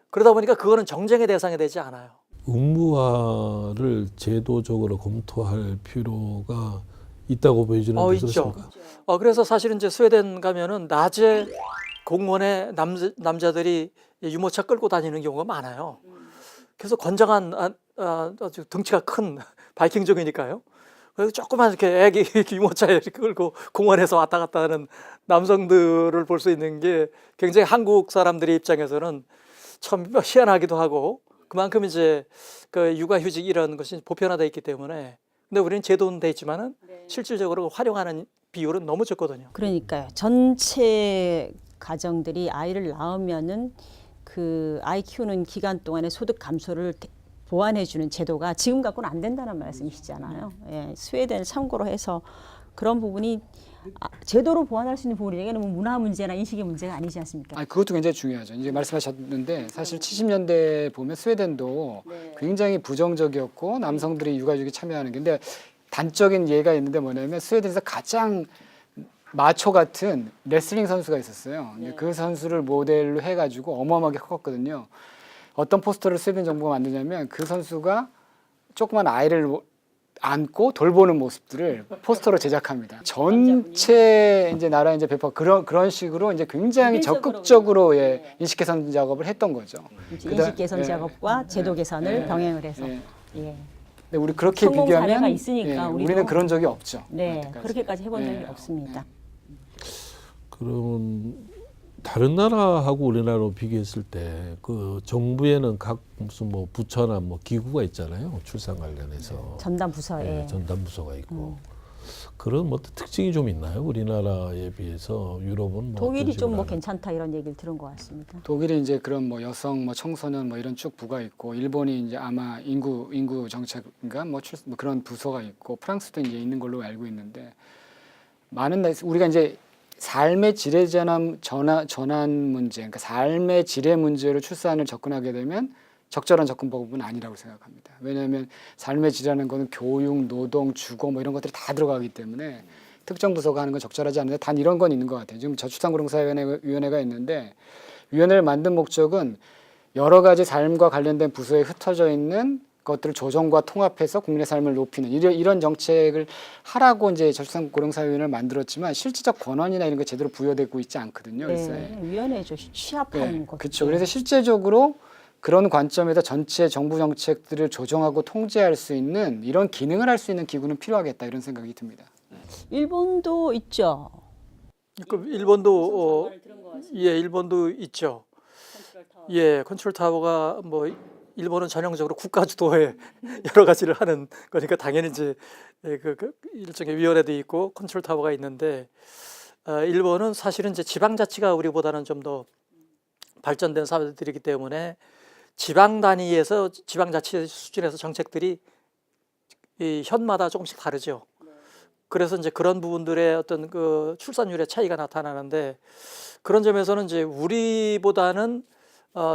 그러다 보니까 그거는 정쟁의 대상이 되지 않아요. 의무화를 제도적으로 검토할 필요가 있다고 보여지는데 있죠. 그렇습니까? 그래서 사실은 이제 스웨덴 가면은 낮에 공원에 남자들이 유모차 끌고 다니는 경우가 많아요. 그래서 건장한 아주 덩치가 큰 바이킹족이니까요. 그래서 조그만 이렇게 애기 유모차에 이렇게 끌고 공원에서 왔다 갔다 하는 남성들을 볼 수 있는 게 굉장히 한국 사람들의 입장에서는 참 희한하기도 하고, 그만큼 이제 그 육아휴직 이런 것이 보편화되어 있기 때문에. 근데 우리는 제도는 돼 있지만은 실질적으로 활용하는 비율은 너무 적거든요. 그러니까요. 전체 가정들이 아이를 낳으면은 그 아이 키우는 기간 동안의 소득 감소를 보완해주는 제도가 지금 갖고는 안 된다는 말씀이시잖아요. 예, 스웨덴 참고로 해서 그런 부분이 제도로 보완할 수 있는 부분이 이게는 뭐 문화 문제나 인식의 문제가 아니지 않습니까? 그것도 굉장히 중요하죠. 이제 말씀하셨는데 사실 70년대 보면 스웨덴도 굉장히 부정적이었고 남성들이 육아휴직에 참여하는 게, 근데 단적인 예가 있는데 뭐냐면 스웨덴에서 가장 마초 같은 레슬링 선수가 있었어요. 그 선수를 모델로 해가지고 어마어마하게 컸거든요. 어떤 포스터를 스웨덴 정부가 만드냐면 그 선수가 조그만 아이를 안고 돌보는 모습들을 포스터로 제작합니다. 전체 이제 나라 이제 배포 그런 식으로 이제 굉장히 적극적으로 인식 개선 작업을 했던 거죠. 인식 개선 작업과 제도 개선을 병행을 해서. 예. 근데 우리 그렇게 성공 사례가 비교하면 있으니까 우리는 그런 적이 없죠. 네, 여태까지. 그렇게까지 해본 적이 없습니다. 그러면 다른 나라하고 우리나라로 비교했을 때 그 정부에는 각 무슨 뭐 부처나 뭐 기구가 있잖아요. 출산 관련해서. 전담 부서에. 예, 전담 부서가 있고. 그런 뭐 특징이 좀 있나요? 우리나라에 비해서 유럽은 뭐 독일이 어떤 좀 뭐 식으로 괜찮다 이런 얘기를 들은 것 같습니다. 독일이 이제 그런 뭐 여성, 뭐 청소년 뭐 이런 쭉 부가 있고, 일본이 이제 아마 인구 정책인가 뭐 그런 부서가 있고, 프랑스도 이제 있는 걸로 알고 있는데, 우리가 이제 삶의 질의 전환 문제, 그러니까 삶의 질의 문제로 출산을 접근하게 되면 적절한 접근법은 아니라고 생각합니다. 왜냐하면 삶의 질이라는 거는 교육, 노동, 주거 뭐 이런 것들이 다 들어가기 때문에 특정 부서가 하는 건 적절하지 않는데, 단 이런 건 있는 것 같아요. 지금 저출산고령사위원회가 있는데, 위원회를 만든 목적은 여러 가지 삶과 관련된 부서에 흩어져 있는 것들을 조정과 통합해서 국민의 삶을 높이는 이런 정책을 하라고 이제 저출산고령사위원회를 만들었지만 실질적 권한이나 이런 게 제대로 부여되고 있지 않거든요. 네, 위원회죠. 취합하는 것. 그렇죠. 그래서 실제적으로 그런 관점에서 전체 정부 정책들을 조정하고 통제할 수 있는 이런 기능을 할 수 있는 기구는 필요하겠다, 이런 생각이 듭니다. 일본도 있죠. 일본도 일본도 있죠. 컨트롤 타워가 뭐 일본은 전형적으로 국가 주도의 여러 가지를 하는 거니까 당연히 이제 그 일종의 위원회도 있고 컨트롤 타워가 있는데, 일본은 사실은 이제 지방자치가 우리보다는 좀 더 발전된 사회들이기 때문에 지방 단위에서 지방자치 수준에서 정책들이 이 현마다 조금씩 다르죠. 그래서 이제 그런 부분들의 어떤 그 출산율의 차이가 나타나는데, 그런 점에서는 이제 우리보다는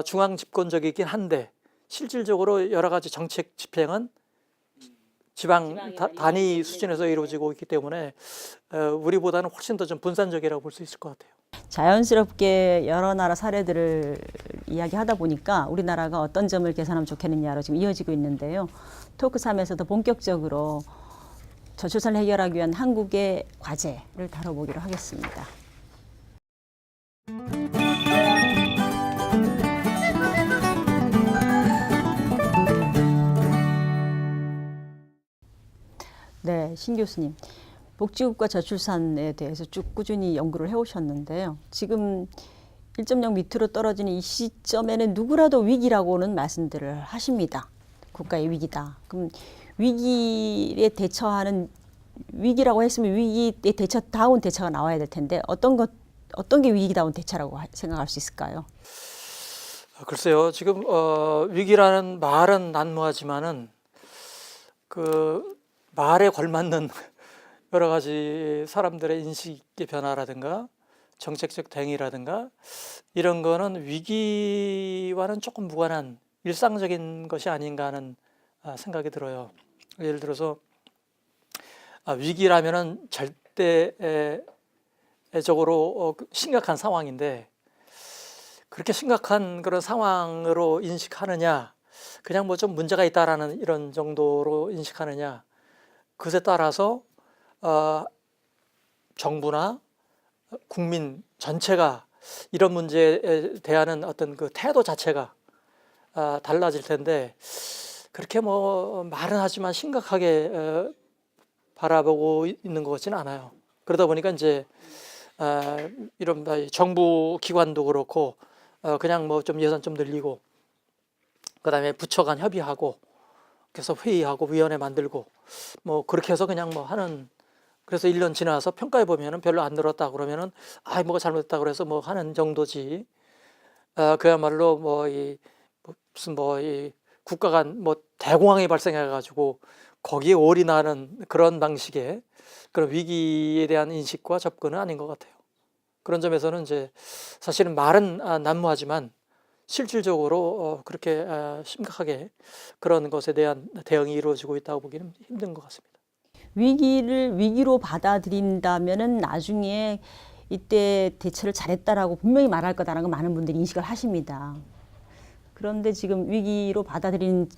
중앙 집권적이긴 한데 실질적으로 여러 가지 정책 집행은 지방 단위 수준에서 이루어지고 있기 때문에 우리보다는 훨씬 더 좀 분산적이라고 볼 수 있을 것 같아요. 자연스럽게 여러 나라 사례들을 이야기하다 보니까 우리나라가 어떤 점을 개선하면 좋겠느냐로 지금 이어지고 있는데요. 토크 3에서도 본격적으로 저출산을 해결하기 위한 한국의 과제를 다뤄보기로 하겠습니다. 네, 신 교수님. 복지국가 저출산에 대해서 쭉 꾸준히 연구를 해오셨는데요. 지금 1.0 밑으로 떨어지는 이 시점에는 누구라도 위기라고는 말씀들을 하십니다. 국가의 위기다. 그럼 위기에 대처하는 위기라고 했으면 위기에 대처다운 대처가 나와야 될 텐데 어떤 게 위기다운 대처라고 생각할 수 있을까요? 글쎄요, 지금 위기라는 말은 난무하지만은 그 말에 걸맞는 여러 가지 사람들의 인식의 변화라든가 정책적 대응이라든가 이런 거는 위기와는 조금 무관한 일상적인 것이 아닌가 하는 생각이 들어요. 예를 들어서 위기라면은 절대적으로 심각한 상황인데 그렇게 심각한 그런 상황으로 인식하느냐, 그냥 뭐 좀 문제가 있다라는 이런 정도로 인식하느냐, 그것에 따라서 정부나 국민 전체가 이런 문제에 대한 어떤 그 태도 자체가 달라질 텐데 그렇게 뭐 말은 하지만 심각하게 바라보고 있는 것 같지는 않아요. 그러다 보니까 이제 이런 정부 기관도 그렇고 그냥 뭐 좀 예산 좀 늘리고 그다음에 부처 간 협의하고 그래서 회의하고 위원회 만들고 뭐 그렇게 해서 그냥 뭐 하는, 그래서 1년 지나서 평가해 보면은 별로 안 늘었다 그러면은 뭐가 잘못됐다 그래서 뭐 하는 정도지. 그야말로 무슨 이 국가 간 뭐 대공황이 발생해 가지고 거기에 올인하는 그런 방식의 그런 위기에 대한 인식과 접근은 아닌 것 같아요. 그런 점에서는 이제 사실은 말은 난무하지만 실질적으로 그렇게 심각하게 그런 것에 대한 대응이 이루어지고 있다고 보기는 힘든 것 같습니다. 위기를 위기로 받아들인다면은 나중에 이때 대처를 잘했다라고 분명히 말할 거다라는 건 많은 분들이 인식을 하십니다. 그런데 지금 위기로 받아들인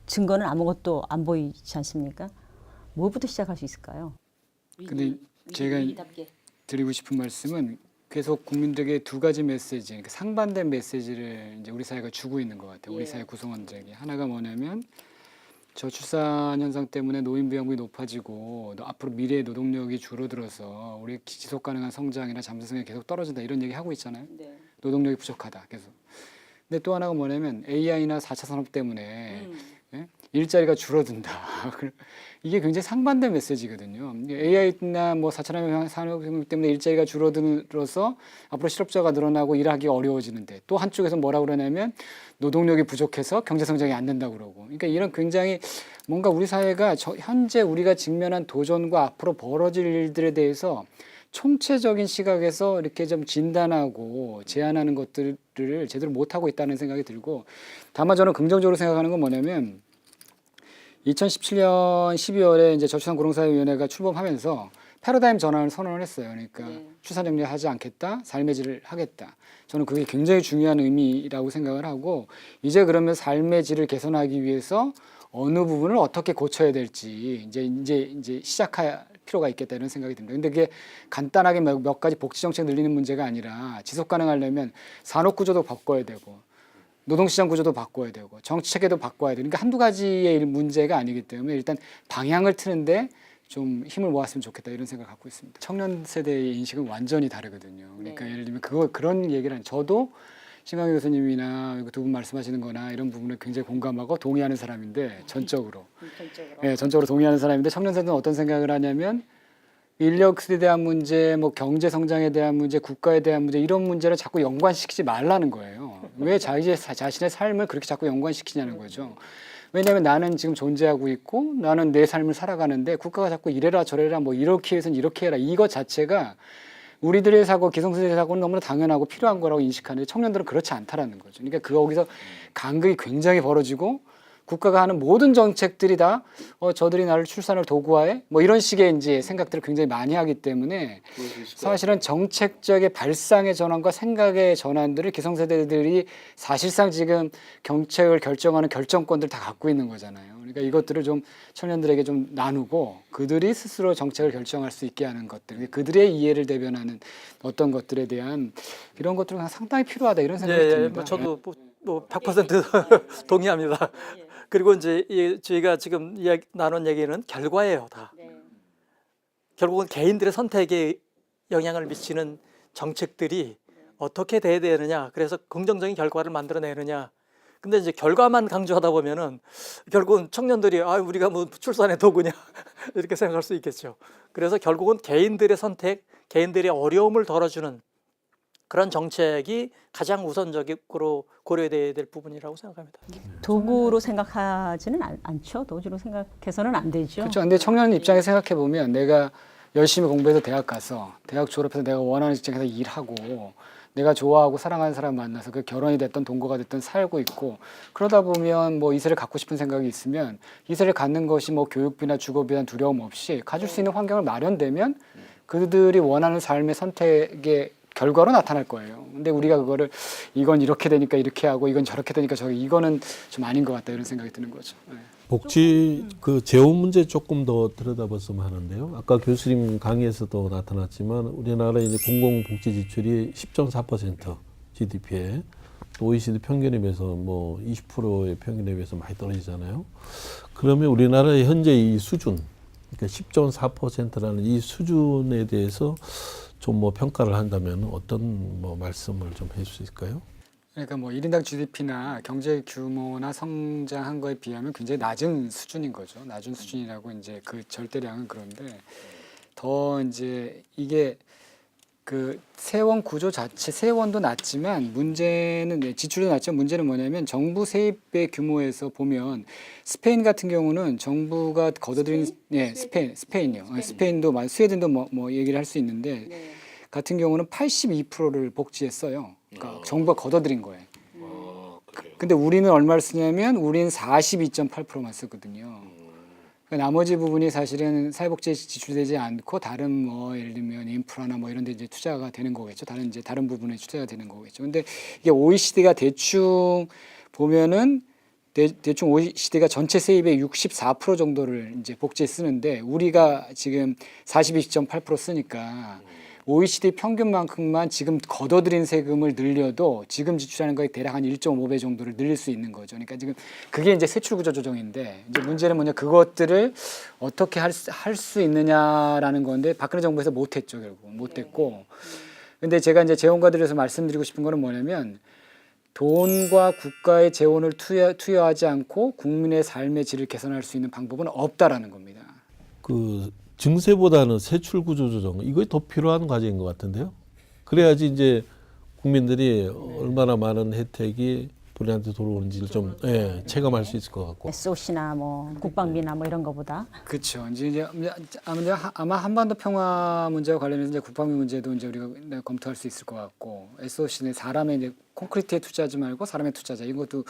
증거는 아무것도 안 보이지 않습니까? 뭐부터 시작할 수 있을까요? 근데 제가 드리고 싶은 말씀은 계속 국민들에게 두 가지 메시지, 그러니까 상반된 메시지를 이제 우리 사회가 주고 있는 것 같아요. 우리 사회 구성원들에게. 하나가 뭐냐면 저출산 현상 때문에 노인 부양률이 높아지고 앞으로 미래의 노동력이 줄어들어서 우리 지속 가능한 성장이나 잠재성이 계속 떨어진다 이런 얘기 하고 있잖아요. 네. 노동력이 부족하다 계속. 근데 또 하나가 뭐냐면 AI나 4차 산업 때문에 일자리가 줄어든다. 이게 굉장히 상반된 메시지거든요. AI나 뭐 4차 산업 때문에 일자리가 줄어들어서 앞으로 실업자가 늘어나고 일하기가 어려워지는데 또 한쪽에서 뭐라 그러냐면 노동력이 부족해서 경제 성장이 안 된다고 그러고. 그러니까 이런 굉장히 뭔가 우리 사회가 현재 우리가 직면한 도전과 앞으로 벌어질 일들에 대해서 총체적인 시각에서 이렇게 좀 진단하고 제안하는 것들을 제대로 못하고 있다는 생각이 들고, 다만 저는 긍정적으로 생각하는 건 뭐냐면 2017년 12월에 이제 저출산고령사회위원회가 출범하면서 패러다임 전환을 선언을 했어요. 그러니까 출산 정리하지 않겠다, 삶의 질을 하겠다. 저는 그게 굉장히 중요한 의미라고 생각을 하고, 이제 그러면 삶의 질을 개선하기 위해서 어느 부분을 어떻게 고쳐야 될지 이제 시작할 필요가 있겠다 이런 생각이 듭니다. 근데 그게 간단하게 몇 가지 복지 정책 늘리는 문제가 아니라 지속 가능하려면 산업 구조도 바꿔야 되고 노동시장 구조도 바꿔야 되고 정치 체계도 바꿔야 되고, 그러니까 한두 가지의 문제가 아니기 때문에 일단 방향을 트는데 좀 힘을 모았으면 좋겠다 이런 생각을 갖고 있습니다. 청년 세대의 인식은 완전히 다르거든요. 그러니까 예를 들면 그런 얘기를 저도 신광희 교수님이나 두 분 말씀하시는 거나 이런 부분을 굉장히 공감하고 동의하는 사람인데 전적으로 동의하는 사람인데, 청년 세대는 어떤 생각을 하냐면 인력에 대한 문제, 뭐 경제 성장에 대한 문제, 국가에 대한 문제, 이런 문제를 자꾸 연관시키지 말라는 거예요. 왜 자신의 삶을 그렇게 자꾸 연관시키냐는 거죠. 왜냐하면 나는 지금 존재하고 있고 나는 내 삶을 살아가는데 국가가 자꾸 이래라 저래라 뭐 이렇게 해서는 이렇게 해라, 이거 자체가 우리들의 사고, 기성세대의 사고는 너무나 당연하고 필요한 거라고 인식하는데 청년들은 그렇지 않다라는 거죠. 그러니까 거기서 간극이 굉장히 벌어지고 국가가 하는 모든 정책들이 다 저들이 나를 출산을 도구화해 뭐 이런 식의 이제 생각들을 굉장히 많이 하기 때문에 사실은 정책적의 발상의 전환과 생각의 전환들을 기성세대들이 사실상 지금 정책을 결정하는 결정권들 다 갖고 있는 거잖아요. 그러니까 이것들을 좀 청년들에게 좀 나누고 그들이 스스로 정책을 결정할 수 있게 하는 것들, 그들의 이해를 대변하는 어떤 것들에 대한 이런 것들은 상당히 필요하다 이런 생각이 듭니다. 저도 뭐 100% 동의합니다. 그리고 이제 저희가 지금 나눈 얘기는 결과예요, 다. 결국은 개인들의 선택에 영향을 미치는 정책들이 어떻게 돼야 되느냐, 그래서 긍정적인 결과를 만들어내느냐. 근데 이제 결과만 강조하다 보면은 결국은 청년들이 우리가 뭐 출산의 도구냐 이렇게 생각할 수 있겠죠. 그래서 결국은 개인들의 선택, 개인들의 어려움을 덜어주는 그런 정책이 가장 우선적으로 고려돼야 될 부분이라고 생각합니다. 도구로 생각하지는 않죠. 도구로 생각해서는 안 되죠. 그렇죠. 근데 청년 입장에 생각해 보면 내가 열심히 공부해서 대학 가서 대학 졸업해서 내가 원하는 직장에서 일하고 내가 좋아하고 사랑하는 사람 만나서 그 결혼이 됐던 동거가 됐던 살고 있고 그러다 보면 뭐 이세를 갖고 싶은 생각이 있으면 이세를 갖는 것이 뭐 교육비나 주거비나 두려움 없이 가질 수 있는 환경을 마련되면 그들이 원하는 삶의 선택의 결과로 나타날 거예요. 근데 우리가 그거를 이건 이렇게 되니까 이렇게 하고 이건 저렇게 되니까 저렇게 이거는 좀 아닌 것 같다 이런 생각이 드는 거죠. 네. 복지 그 재원 문제 조금 더 들여다봤으면 하는데요. 아까 교수님 강의에서도 나타났지만 우리나라 이제 공공복지 지출이 10.4% GDP에 OECD 평균에 비해서 뭐 20%의 평균에 비해서 많이 떨어지잖아요. 그러면 우리나라의 현재 이 수준, 그러니까 10.4%라는 이 수준에 대해서 좀 뭐 평가를 한다면 어떤 뭐 말씀을 좀 해줄 수 있을까요? 그러니까 뭐 1인당 GDP나 경제 규모나 성장한 거에 비하면 굉장히 낮은 수준인 거죠. 낮은 수준이라고 이제 그 절대량은 그런데 더 이제 이게 그 세원 구조 자체 세원도 낮지만 문제는 지출도 낮지만 문제는 뭐냐면 정부 세입의 규모에서 보면 스페인 같은 경우는 정부가 걷어들인 스페인이요. 스페인도 스웨덴도 뭐 얘기를 할 수 있는데 같은 경우는 82%를 복지에 써요. 그러니까 정부가 걷어들인 거예요. 근데 우리는 얼마를 쓰냐면 우리는 42.8%만 쓰거든요. 그러니까 나머지 부분이 사실은 사회복지에 지출되지 않고 다른 뭐 예를 들면 인프라나 뭐 이런 데 이제 투자가 되는 거겠죠. 다른 부분에 투자가 되는 거겠죠. 근데 이게 OECD가 대충 보면은 대충 OECD가 전체 세입의 64% 정도를 이제 복지에 쓰는데 우리가 지금 42.8% 쓰니까 OECD 평균만큼만 지금 걷어들인 세금을 늘려도 지금 지출하는 거에 대략 한 1.5배 정도를 늘릴 수 있는 거죠. 그러니까 지금 그게 이제 세출구조 조정인데 이제 문제는 뭐냐 그것들을 어떻게 할 수 있느냐라는 건데 박근혜 정부에서 못했죠. 결국 못했고. 근데 제가 이제 재원가들에서 말씀드리고 싶은 거는 뭐냐면 돈과 국가의 재원을 투여하지 않고 국민의 삶의 질을 개선할 수 있는 방법은 없다라는 겁니다. 그 증세보다는 세출 구조 조정 이거 더 필요한 과제인 것 같은데요. 그래야지 이제 국민들이 얼마나 많은 혜택이 본인한테 들어오는지를 좀 체감할 수 있을 것 같고. SOC나 뭐 국방비나 뭐 이런 거보다. 그렇죠. 이제 아마 한반도 평화 문제와 관련해서 이제 국방비 문제도 이제 우리가 검토할 수 있을 것 같고 SOC는 사람의 이제 콘크리트에 투자하지 말고 사람에 투자하자 이것도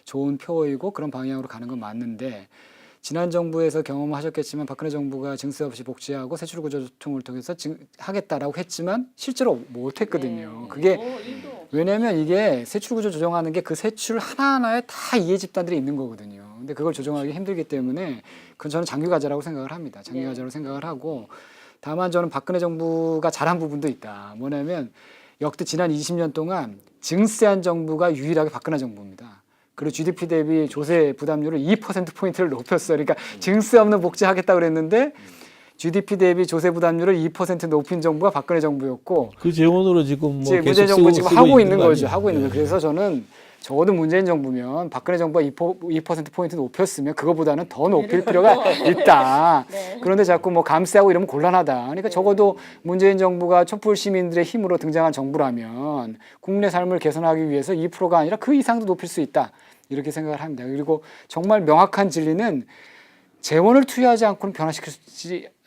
좋은 표이고 그런 방향으로 가는 건 맞는데. 지난 정부에서 경험하셨겠지만 박근혜 정부가 증세 없이 복지하고 세출구조조정을 통해서 하겠다라고 했지만 실제로 못했거든요. 그게 왜냐하면 이게 세출구조 조정하는 게 그 세출 하나하나에 다 이해 집단들이 있는 거거든요. 근데 그걸 조정하기 힘들기 때문에 그건 저는 장기과제라고 생각을 합니다. 장기과제라고 생각을 하고 다만 저는 박근혜 정부가 잘한 부분도 있다. 뭐냐면 역대 지난 20년 동안 증세한 정부가 유일하게 박근혜 정부입니다. 그리고 GDP 대비 조세 부담률을 2%포인트를 높였어요. 그러니까 증세 없는 복지 하겠다고 그랬는데 GDP 대비 조세 부담률을 2% 높인 정부가 박근혜 정부였고 그 재원으로 지금 뭐 문재인 정부 지금 하고 있는 거죠. 하고 있는 거예요. 그래서 저는 적어도 문재인 정부면 박근혜 정부가 2%포인트 높였으면 그거보다는 더 높일 필요가 있다. 그런데 자꾸 뭐 감세하고 이러면 곤란하다. 그러니까 적어도 문재인 정부가 촛불 시민들의 힘으로 등장한 정부라면 국민의 삶을 개선하기 위해서 2%가 아니라 그 이상도 높일 수 있다. 이렇게 생각을 합니다. 그리고 정말 명확한 진리는 재원을 투여하지 않고는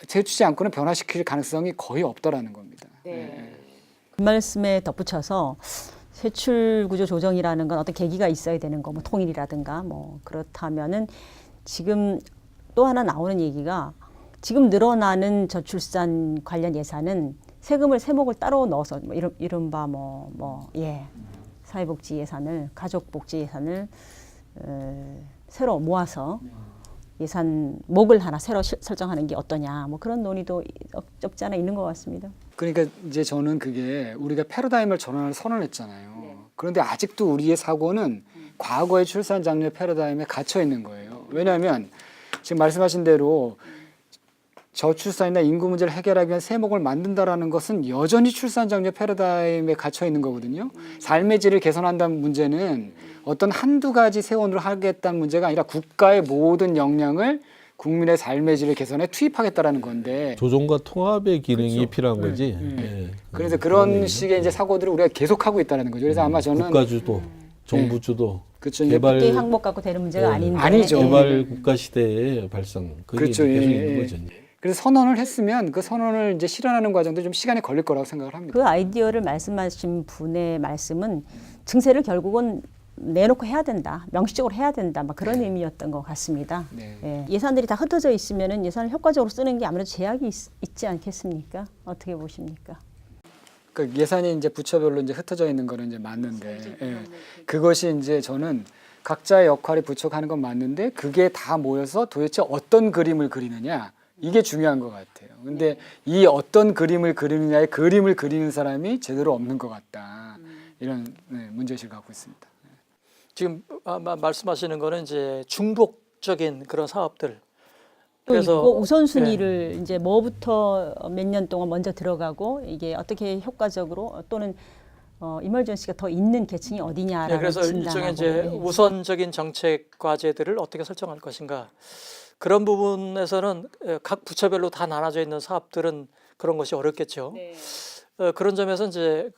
채주지 않고는 변화시킬 가능성이 거의 없다라는 겁니다. 그 말씀에 덧붙여서 세출 구조 조정이라는 건 어떤 계기가 있어야 되는 거, 뭐 통일이라든가 뭐 그렇다면은 지금 또 하나 나오는 얘기가 지금 늘어나는 저출산 관련 예산은 세금을 세목을 따로 넣어서 뭐 이른바 사회복지 예산을 가족복지 예산을 새로 모아서 예산목을 하나 새로 설정하는 게 어떠냐 뭐 그런 논의도 없지 않아 있는 것 같습니다. 그러니까 이제 저는 그게 우리가 패러다임을 전환을 선언했잖아요. 그런데 아직도 우리의 사고는 과거의 출산 장려 패러다임에 갇혀 있는 거예요. 왜냐하면 지금 말씀하신 대로 저출산이나 인구 문제를 해결하기 위한 세목을 만든다라는 것은 여전히 출산 장려 패러다임에 갇혀 있는 거거든요. 삶의 질을 개선한다는 문제는 어떤 한두 가지 세원으로 하겠다는 문제가 아니라 국가의 모든 역량을 국민의 삶의 질을 개선에 투입하겠다라는 건데 조정과 통합의 기능이 그렇죠. 필요한 거지. 네. 예. 그래서 그런 얘기죠. 식의 이제 사고들을 우리가 계속하고 있다는 거죠. 그래서 아마 저는 국가 주도, 정부 주도, 그렇죠. 이제 개발 국계 항목 갖고 되는 문제가 네. 아닌데. 아니죠. 개발 국가 시대의 발상 그게 그렇죠. 계속 예, 있는 예. 거죠. 그래서 선언을 했으면 그 선언을 이제 실현하는 과정도 좀 시간이 걸릴 거라고 생각을 합니다. 그 아이디어를 말씀하신 분의 말씀은 증세를 결국은 내놓고 해야 된다, 명시적으로 해야 된다, 막 그런 의미였던 것 같습니다. 네. 예. 예산들이 다 흩어져 있으면은 예산을 효과적으로 쓰는 게 아무래도 제약이 있지 않겠습니까? 어떻게 보십니까? 그 예산이 이제 부처별로 이제 흩어져 있는 거는 이제 맞는데, 예. 그것이 이제 저는 각자의 역할이 부족하는 건 맞는데 그게 다 모여서 도대체 어떤 그림을 그리느냐 이게 중요한 것 같아요. 근데 이 어떤 그림을 그리느냐의 그림을 그리는 사람이 제대로 없는 것 같다. 이런 문제의식을 갖고 있습니다. 지금 말씀하시는 거는 이제 중복적인 그런 사업들. 또 그래서 있고 우선순위를 이제 뭐부터 몇 년 동안 먼저 들어가고 이게 어떻게 효과적으로 또는 이멀전시가 더 있는 계층이 어디냐라는 네, 그래서 일종의 진단하고 이제 네. 우선적인 정책 과제들을 어떻게 설정할 것인가 그런 부분에서는 각 부처별로 다 나눠져 있는 사업들은 그런 것이 어렵겠죠. 네. 그런 점에서 이제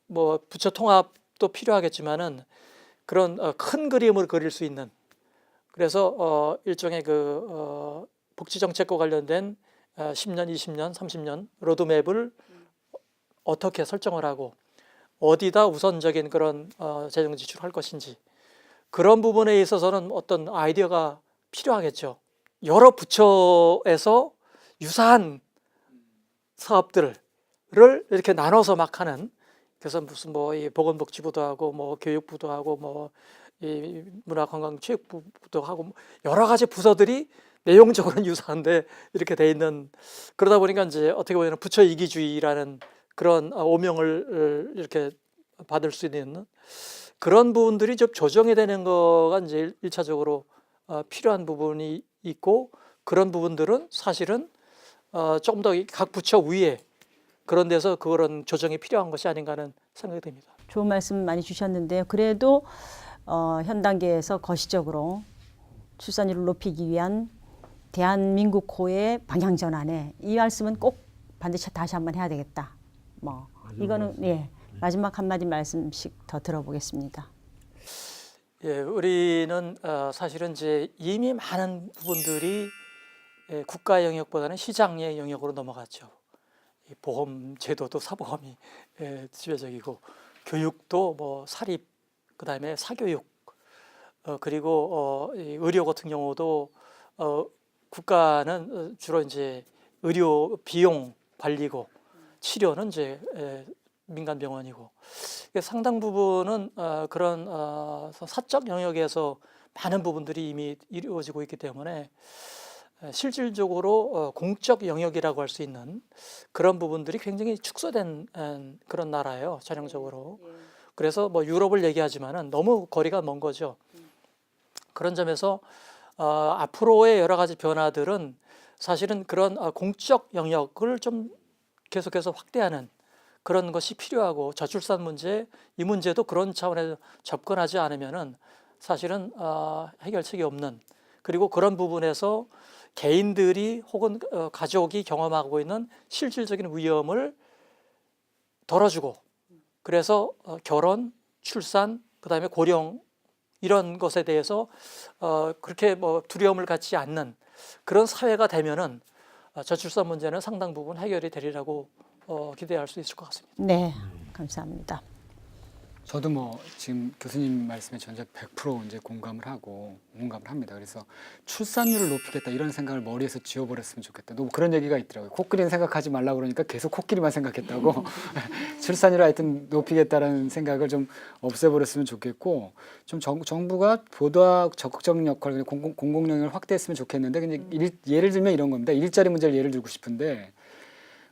뭐 부처 통합도 필요하겠지만은 그런 큰 그림을 그릴 수 있는 그래서 일종의 그 복지 정책과 관련된 10년, 20년, 30년 로드맵을 어떻게 설정을 하고 어디다 우선적인 그런 재정 지출할 것인지 그런 부분에 있어서는 어떤 아이디어가 필요하겠죠. 여러 부처에서 유사한 사업들을 이렇게 나눠서 막 하는 그래서 무슨 뭐 이 보건복지부도 하고 뭐 교육부도 하고 뭐 이 문화관광체육부도 하고 여러 가지 부서들이 내용적으로는 유사한데 이렇게 돼 있는 그러다 보니까 이제 어떻게 보면 부처 이기주의라는 그런 오명을 이렇게 받을 수 있는 그런 부분들이 좀 조정이 되는 거가 이제 일차적으로 필요한 부분이 있고 그런 부분들은 사실은 조금 더 각 부처 위에 그런 데서 그런 조정이 필요한 것이 아닌가 하는 생각이 듭니다. 좋은 말씀 많이 주셨는데요. 그래도 현 단계에서 거시적으로 출산율을 높이기 위한 대한민국호의 방향 전환에 이 말씀은 꼭 반드시 다시 한번 해야 되겠다. 뭐 이거는 예 마지막 한마디 말씀씩 더 들어보겠습니다. 예, 우리는 사실은 이제 이미 많은 부분들이 국가 영역보다는 시장의 영역으로 넘어갔죠. 이 보험 제도도 사보험이 지배적이고 교육도 뭐 사립 그다음에 사교육 그리고 이 의료 같은 경우도 국가는 주로 이제 의료 비용 관리고 치료는 이제 민간 병원이고 상당 부분은 그런 사적 영역에서 많은 부분들이 이미 이루어지고 있기 때문에 실질적으로 공적 영역이라고 할 수 있는 그런 부분들이 굉장히 축소된 그런 나라예요, 전형적으로. 그래서 뭐 유럽을 얘기하지만은 너무 거리가 먼 거죠. 그런 점에서 앞으로의 여러 가지 변화들은 사실은 그런 공적 영역을 좀 계속해서 확대하는 그런 것이 필요하고 저출산 문제, 이 문제도 그런 차원에서 접근하지 않으면은 사실은 해결책이 없는 그리고 그런 부분에서 개인들이 혹은 가족이 경험하고 있는 실질적인 위험을 덜어주고 그래서 결혼, 출산, 그다음에 고령 이런 것에 대해서 그렇게 뭐 두려움을 갖지 않는 그런 사회가 되면은 저출산 문제는 상당 부분 해결이 되리라고 기대할 수 있을 것 같습니다. 네, 감사합니다. 저도 뭐 지금 교수님 말씀에 전혀 100% 이제 공감을 합니다. 그래서 출산율을 높이겠다 이런 생각을 머리에서 지워버렸으면 좋겠다. 또 그런 얘기가 있더라고요. 코끼리는 생각하지 말라고 그러니까 계속 코끼리만 생각했다고. 출산율을 하여튼 높이겠다라는 생각을 좀 없애버렸으면 좋겠고 좀 정부가 보다 적극적인 역할, 공공 영역을 확대했으면 좋겠는데 근데 예를 들면 이런 겁니다. 일자리 문제를 예를 들고 싶은데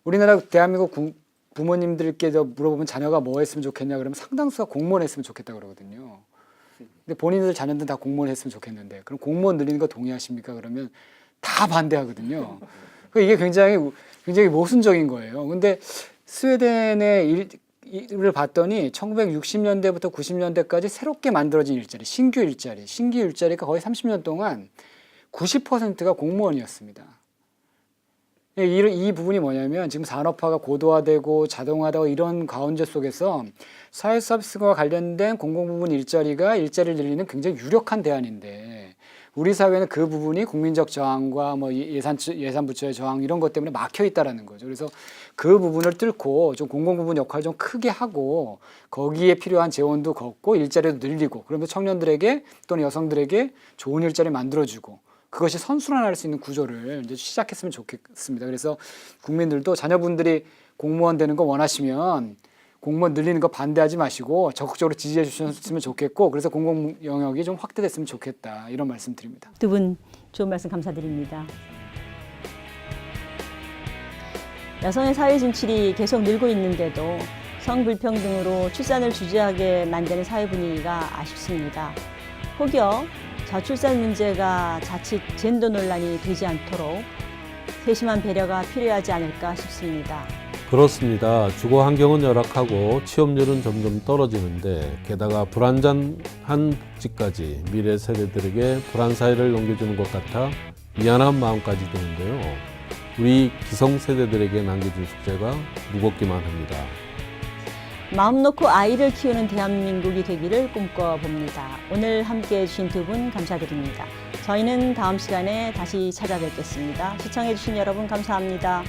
우리나라 대한민국 부모님들께 물어보면 자녀가 뭐 했으면 좋겠냐 그러면 상당수가 공무원 했으면 좋겠다 그러거든요. 근데 본인들 자녀들 다 공무원 했으면 좋겠는데 그럼 공무원 늘리는 거 동의하십니까? 그러면 다 반대하거든요. 이게 굉장히 모순적인 거예요. 근데 스웨덴의 일을 봤더니 1960년대부터 90년대까지 새롭게 만들어진 일자리, 신규 일자리가 거의 30년 동안 90%가 공무원이었습니다. 이 부분이 뭐냐면 지금 산업화가 고도화되고 자동화되고 이런 가운데 속에서 사회 서비스와 관련된 공공부문 일자리를 늘리는 굉장히 유력한 대안인데 우리 사회는 그 부분이 국민적 저항과 뭐 예산부처의 저항 이런 것 때문에 막혀 있다라는 거죠. 그래서 그 부분을 뚫고 좀 공공부문 역할을 좀 크게 하고 거기에 필요한 재원도 걷고 일자리도 늘리고 그러면 청년들에게 또는 여성들에게 좋은 일자리 만들어주고 그것이 선순환할 수 있는 구조를 이제 시작했으면 좋겠습니다. 그래서 국민들도 자녀분들이 공무원 되는 거 원하시면 공무원 늘리는 거 반대하지 마시고 적극적으로 지지해 주셨으면 좋겠고 그래서 공공 영역이 좀 확대됐으면 좋겠다 이런 말씀 드립니다. 두 분 좋은 말씀 감사드립니다. 여성의 사회 진출이 계속 늘고 있는데도 성불평등으로 출산을 주저하게 만드는 사회 분위기가 아쉽습니다. 혹여 저출산 문제가 자칫 젠더 논란이 되지 않도록 세심한 배려가 필요하지 않을까 싶습니다. 그렇습니다. 주거 환경은 열악하고 취업률은 점점 떨어지는데 게다가 불안전한 복지까지 미래 세대들에게 불안 사회를 넘겨주는 것 같아 미안한 마음까지 드는데요. 우리 기성세대들에게 남겨진 숙제가 무겁기만 합니다. 마음 놓고 아이를 키우는 대한민국이 되기를 꿈꿔봅니다. 오늘 함께해 주신 두 분 감사드립니다. 저희는 다음 시간에 다시 찾아뵙겠습니다. 시청해 주신 여러분 감사합니다.